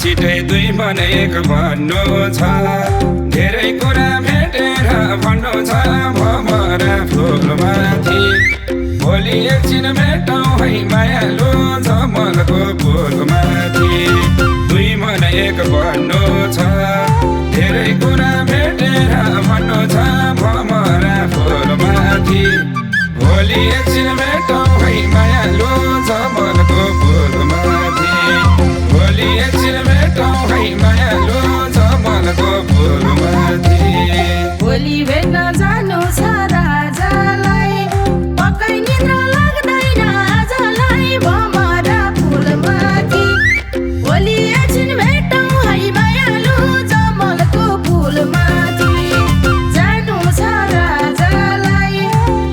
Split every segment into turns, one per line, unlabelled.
छिटै दुई मन एक भन्नु छ, धेरै कुरा भेटेर भन्नु छ भमरा फुलमाथि। भोलि एकछिन भेटौँ है मायालु जमलको फुलमाथि। दुई मन एक भन्नु छ, धेरै कुरा भेटेर भन्नु छ भमरा फुलमाथि। भोलि एकछिन भेटौँ है मायालु जमलको फुलमाथि। भोलि एकछिन भेटौँ है मायालु जमलको फुलमाथि।
भोलि भेट्न जानु छ राजालाई, पक्कै निद्रा लाग्दैन आजलाई भमरा फुलमाथि। भोलि एकछिन भेटौँ है मायालु जमलको फुलमाथि। जानु छ राजालाई,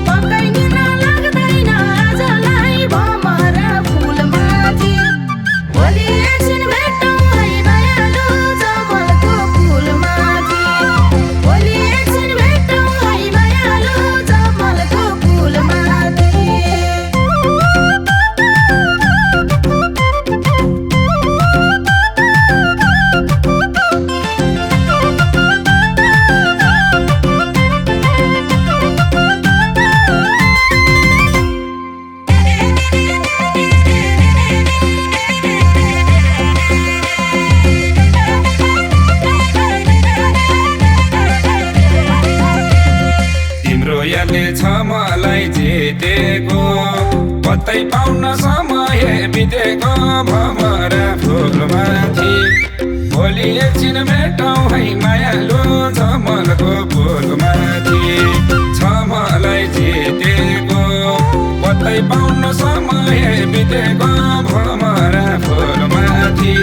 पक्कै निद्रा लाग्दैन आजलाई भमरा फुलमाथि। भोलि एकछिन भेटौँ है मायालु जमलको फुलमाथि। भोलि एकछिन भेटौँ है मायालु जमलको फुलमाथि।
तिम्रो यादले छ मलाई जितेको, पत्तै पाउन समय बितेको भमरा फुलमाथि। भोलि एकछिन भेटौँ है मायालु जमलको फुलमाथि। छ मलाई जितेको, पत्तै पाउन समय बितेको भमरा फुलमाथि।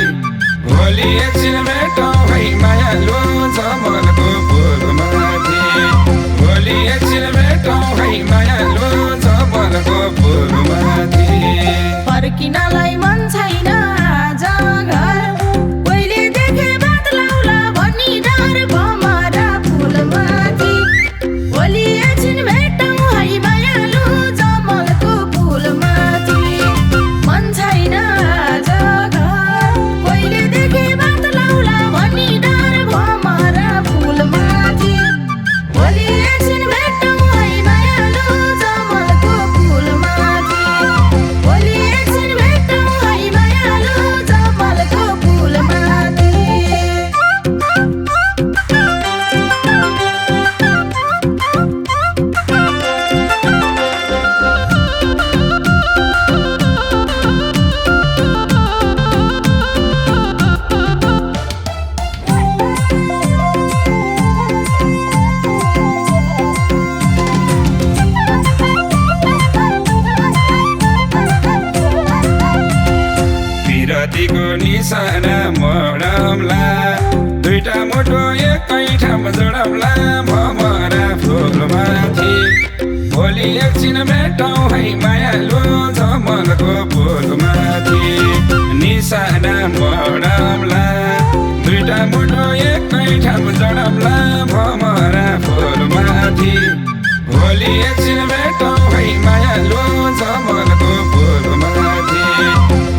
भोलि एकछिन भेटौँ है मायालु जमलको फुलमाथि। भोलि एकछिन भेटौँ है मायालु जमलको फुलमाथि।
फर्किनलाई मन छैन आज घर, कहिले देखे बात लाउला भनी डर भमरा फुलमाथि। भोलि एकछिन भेटौँ है मायालु जमलको फुलमाथि। मन छैन आज घर, कहिले देखे बात लाउला भनी डर भमरा फुलमाथि। भोलि एकछिन भेटौँ है मायालु जमलको फुलमाथि। भोलि एकछिन भेटौँ है मायालु जमलको फुलमाथि।
विरतीको निशाना मोडौँला, दुईटा मुटु एकै ठाउँ जोडौँला भमरा फुलमाथि। भोलि एकछिन भेटौँ है मायालु जमलको फुलमाथि। निशाना मोडौँला, दुईटा मुटु एकै ठाउँ जोडौँला भमरा फुलमाथि। भोलि एकछिन भेटौँ है मायालु जमलको फुलमाथि।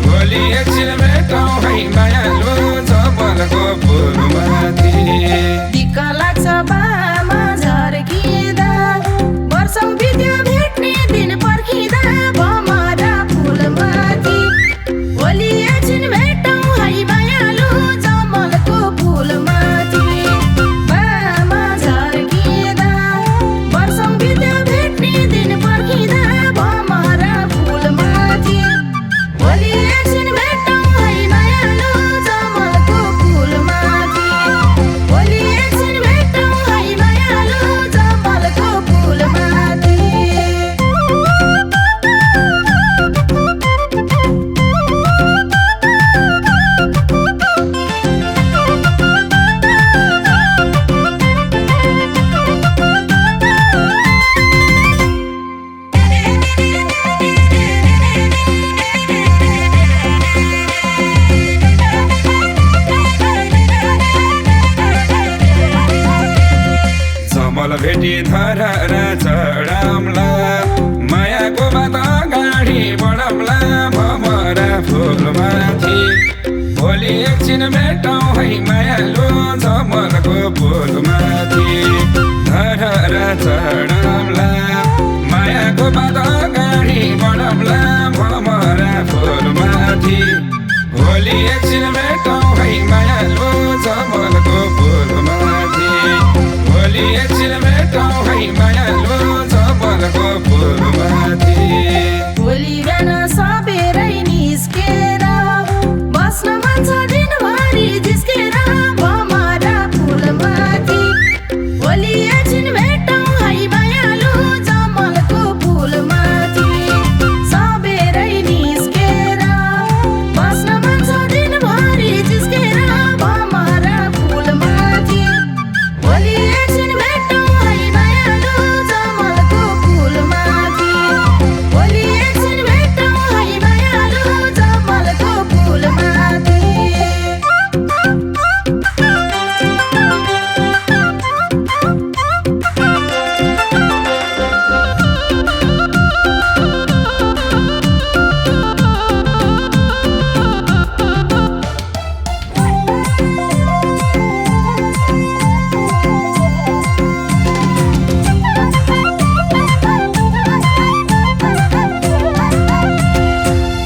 भोलि एकछिन भेटौँ है मायालु जमलको फुलमाथि।
दिक्क लाग्छ बामा झर्किँदा, वर्षौँ बित्यो भेट्ने दिन पर्खिँदा भमरा फुलमाथि। भोलि एकछिन भेटौँ है मायालु जमलको फुलमाथि। बामा झर्किँदा, वर्षौँ बित्यो भेट्ने दिन पर्खिँदा भमरा फुलमाथि। भोलि एकछिन भेटौँ है मायालु
जमल भेटी धरहरा चढाउँला मायाको बात अगाडि बढाउँला भमरा फुलमाथि भोलि एकछिन भेटौँ है मायालु जमलको फुलमाथि धरहरा चढाउँला मायाको बात अगाडि बढाउँला भमरा फुलमाथि भोलि एकछिन भेटौँ है मायालु जमलको फुलमाथि भोलि एकछिन भेटौँ है मायालु जमलको फुलमाथि
भोलि बिहान सबेरै निस्केर बस्न मन छ दिनभरि जिस्केर भमरा फुलमाथि भोलि एकछिन भेटौँ है मायालु जमलको फुलमाथि सबेरै निस्केर बस्न मन छ दिनभरि जिस्केर भमरा फुलमाथि भोलि एकछिन भेटौँ है मायालु जमलको फुलमाथि भोलि एकछिन भेटौँ है मायालु जमलको फुलमाथि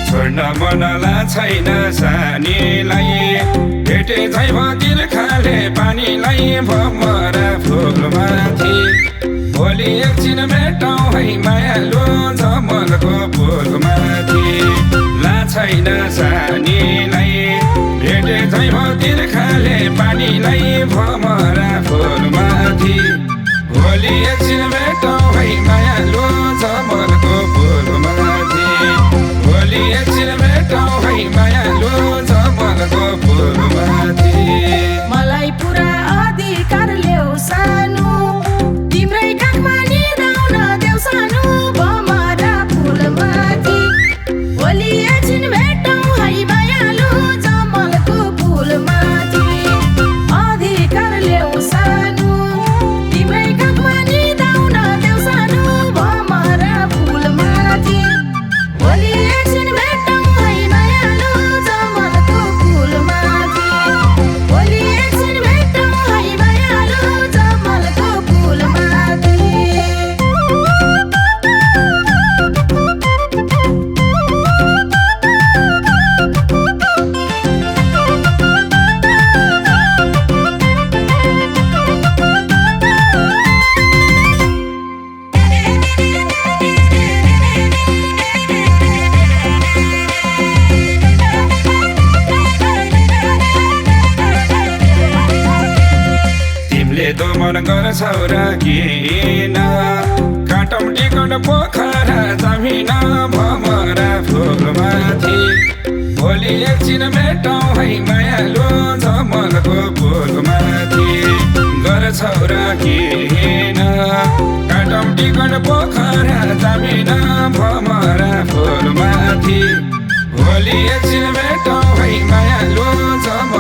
छोड्न मनला छैन सानीलाई भेटे झै भतिर खाले पानीलाई भमरा फुलमाथि भोलि एकछिन भेटौँ है मायालु जमलको फुलमाथि ला छैन सानीलाई भेटे झै भतिर खाले पानीलाई भमरा फुलमाथि भोलि एकछिन भेटौँ है मायालु जमलको फुलमाथि भोलि एकछिन भेटौँ है मायालु जमलको फुलमाथि
मलाई पुरा अधिकार ल्याऊ सानो तिम्रै काखमा निदाउन देऊ सानो भमरा फुलमाथि भोलि एकछिन भेटौँ है मायालु जमलको फुलमाथि अधिकार ल्याऊ सानो तिम्रै काखमा निदाउन देऊ सानो भमरा फुलमाथि भोलि एकछिन भेटौँ है मायालु जमलको फुलमाथि भोलि एकछिन भेटौँ है मायालु जमलको फुलमाथि
तिमीले दो मन गर्छौ र किन काटौँ टिकट पोखरा जमिन भमरा फुलमाथि भोलि एकछिन भेटौँ है मायालु जमलको फुलमाथि गर्छौ र किन काटौँ टिकट पोखरा जमिन भमरा फुलमाथि भोलि एकछिन भेटौँ है मायालु जमलको